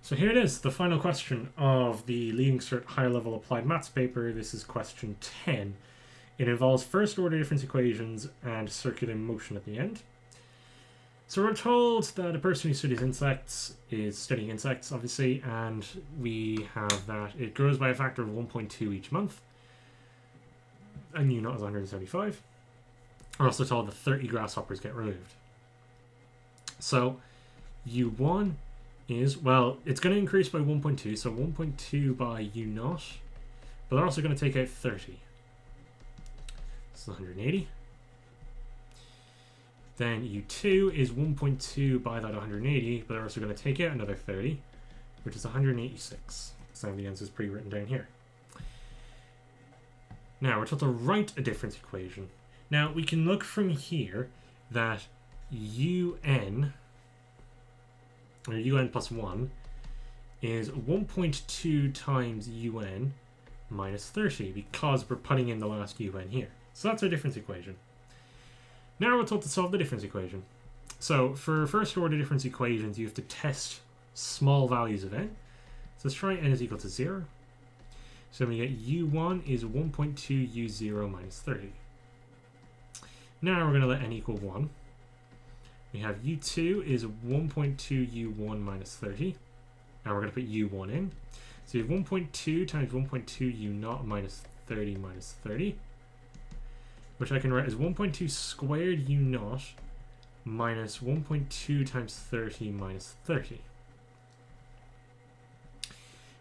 So here it is, the final question of the Leading Cert Higher Level Applied Maths paper. This is question 10. It involves first order difference equations and circular motion at the end. So we're told that a person who studies insects is studying insects, obviously, and we have that it grows by a factor of 1.2 each month. And U naught is 175. We're also told that 30 grasshoppers get removed. So U1 is, well, it's going to increase by 1.2, so 1.2 by U naught, but they're also going to take out 30. So 180. Then U2 is 1.2 by that 180, but they're also going to take out another 30, which is 186. So the answer is pre-written down here. Now we're told to write a difference equation. Now we can look from here that UN, or UN plus 1, is 1.2 times UN minus 30, because we're putting in the last UN here. So that's our difference equation. Now we're told to solve the difference equation. So for first order difference equations, you have to test small values of n. So let's try n is equal to 0. So we get u1 is 1.2 u0 minus 30. Now we're going to let n equal 1. We have u2 is 1.2 u1 minus 30. Now we're going to put u1 in. So you have 1.2 times 1.2 u0 minus 30 minus 30. Which I can write as 1.2 squared u0 minus 1.2 times 30 minus 30.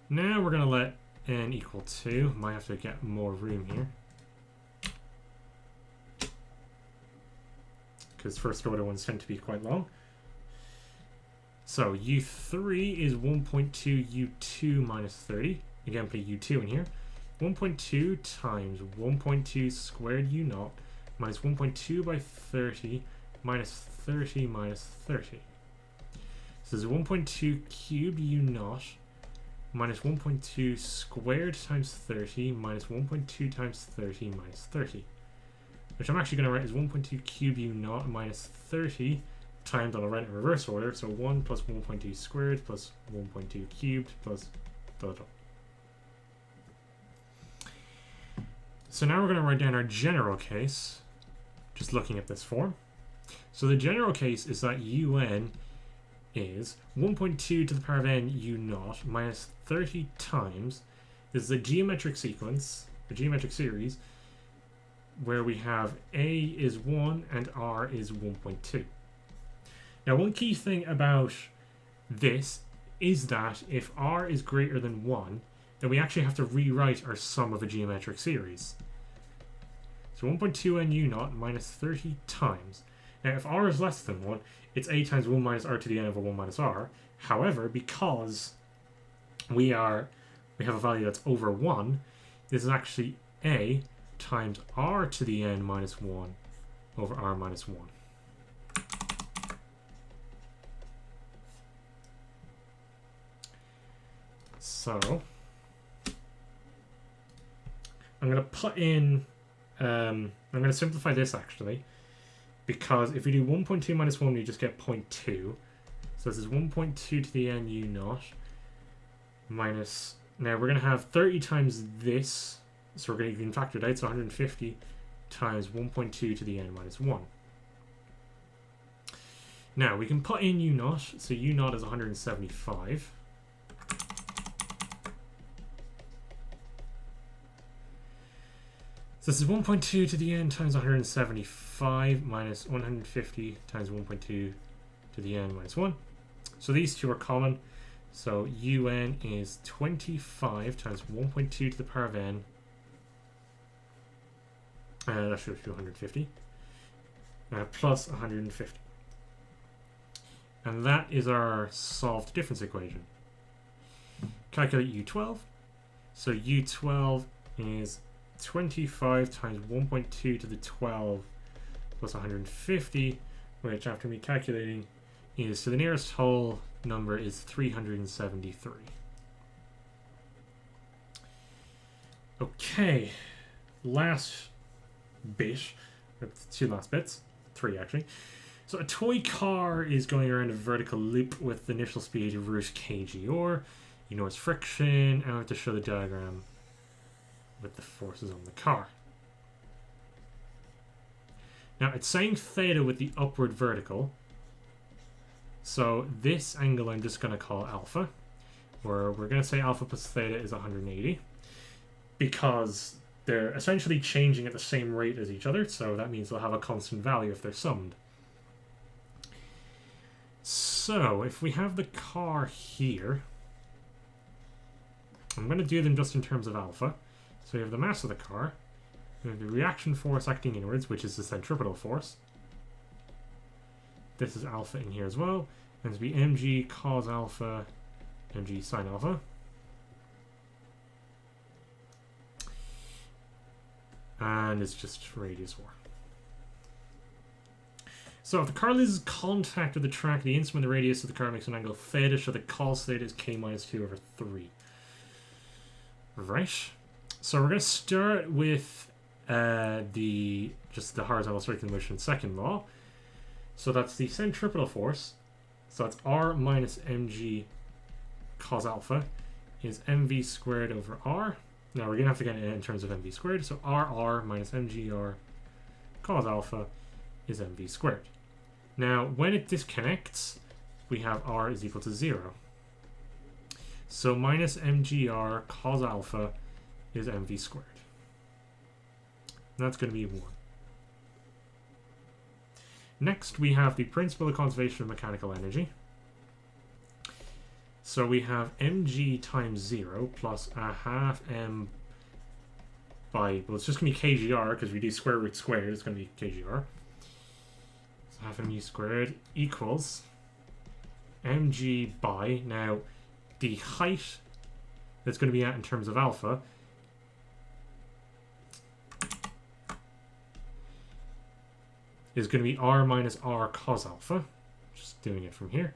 Now we're going to let n equal 2. Might have to get more room here, because first order ones tend to be quite long. So u3 is 1.2 u2 minus 30. Again, put u2 in here. 1.2 times 1.2 squared u0 minus 1.2 by 30 minus 30 minus 30. So this is 1.2 cubed u0 minus 1.2 squared times 30 minus 1.2 times 30 minus 30. Which I'm actually going to write as 1.2 cubed u0 minus 30 times, I'll write it in reverse order, so 1 plus 1.2 squared plus 1.2 cubed plus da. So now we're going to write down our general case, just looking at this form. So the general case is that un is 1.2 to the power of n u0 minus 30 times. This is a geometric sequence, a geometric series, where we have a is 1 and r is 1.2. Now one key thing about this is that if r is greater than 1, then we actually have to rewrite our sum of a geometric series. So 1.2n u0 minus 30 times. Now if r is less than 1, it's a times 1 minus r to the n over 1 minus r. However, because we have a value that's over 1, this is actually a times r to the n minus 1 over r minus 1. So I'm going to put in, I'm going to simplify this actually, because if we do 1.2 minus 1, we just get 0.2. So this is 1.2 to the n u0 minus, now we're going to have 30 times this, so we're going to even factor it out, so 150 times 1.2 to the n minus 1. Now we can put in u0, so u0 is 175. So this is 1.2 to the n times 175 minus 150 times 1.2 to the n minus 1. So these two are common. So un is 25 times 1.2 to the power of n. That should be 150. Plus 150. And that is our solved difference equation. Calculate u12. So u12 is 25 times 1.2 to the 12 plus 150, which after me calculating is, so the nearest whole number is 373. Okay, last bit, two last bits, three actually. So a toy car is going around a vertical loop with the initial speed of root kg, or you know it's friction, and I have to show the diagram with the forces on the car. Now it's saying theta with the upward vertical. So this angle I'm just going to call alpha, where we're going to say alpha plus theta is 180, because they're essentially changing at the same rate as each other, so that means they'll have a constant value if they're summed. So if we have the car here, I'm going to do them just in terms of alpha. So we have the mass of the car, we have the reaction force acting inwards, which is the centripetal force. This is alpha in here as well. And to be mg cos alpha, mg sine alpha. And it's just radius 4. So if the car loses contact with the track, the instant when the radius of the car makes an angle theta, so the cos theta is k minus 2 over 3. Right. So we're going to start with the horizontal circular motion second law. So that's the centripetal force. So that's r minus mg cos alpha is mv squared over r. Now we're going to have to get it in terms of mv squared. So rr minus mgr cos alpha is mv squared. Now when it disconnects, we have r is equal to 0. So minus mgr cos alpha is mv squared. And that's going to be 1. Next, we have the principle of conservation of mechanical energy. So we have mg times 0 plus a half m by, well, it's just going to be kgr because we do square root squared, it's going to be kgr. So half mu squared equals mg by, now the height that's going to be at in terms of alpha is going to be r minus r cos alpha. Just doing it from here.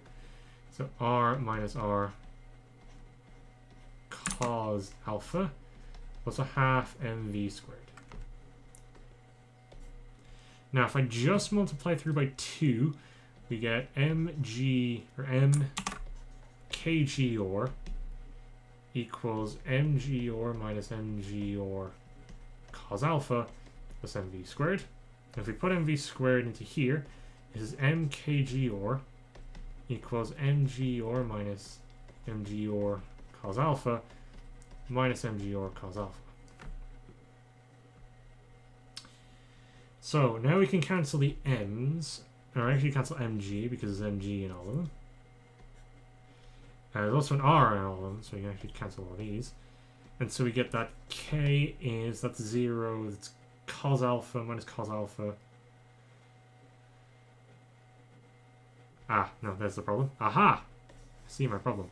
So r minus r cos alpha plus a half mv squared. Now if I just multiply through by 2, we get mg, or m kgr equals mgr minus mgr cos alpha plus mv squared. If we put mv squared into here, this is mkgr equals mgr minus mgr cos alpha minus mgr cos alpha. So now we can cancel the m's, or actually cancel mg because there's mg in all of them. There's also an r in all of them, so we can actually cancel all these. And so we get that k is, that's 0, that's cos alpha minus cos alpha. Ah, no, there's the problem. Aha! I see my problem.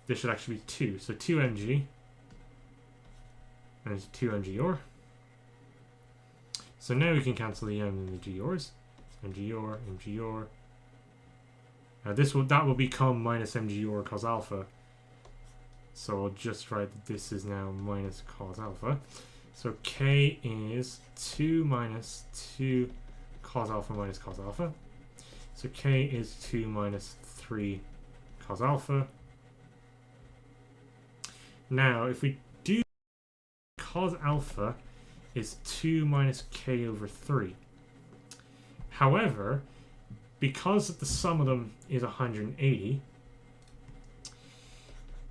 This should actually be 2. So 2mg. And it's 2mgr. So now we can cancel the m and the grs. mgr, mgr. Now that will become minus mgr cos alpha. So I'll just write that this is now minus cos alpha. So k is 2 minus 2 cos alpha minus cos alpha. So k is 2 minus 3 cos alpha. Now if we do cos alpha is 2 minus k over 3. However, because the sum of them is 180,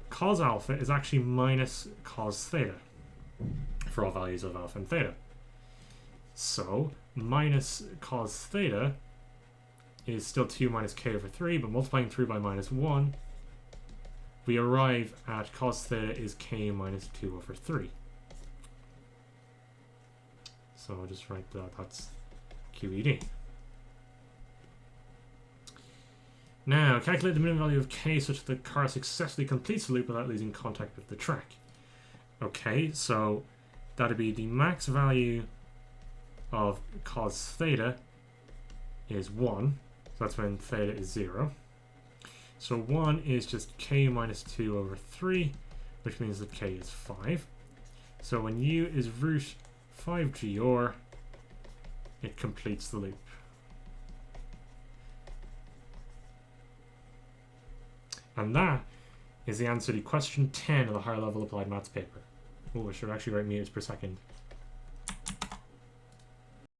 cos alpha is actually minus cos theta for all values of alpha and theta. So minus cos theta is still 2 minus k over 3, but multiplying through by minus 1, we arrive at cos theta is k minus 2 over 3. So I'll just write that, that's QED. Now, calculate the minimum value of k such that the car successfully completes the loop without losing contact with the track. Okay, so that'd be the max value of cos theta is 1. So that's when theta is 0. So 1 is just k minus 2 over 3, which means that k is 5. So when u is root 5gr, it completes the loop. And that is the answer to question 10 of the higher level applied maths paper. Oh, I should actually write meters per second.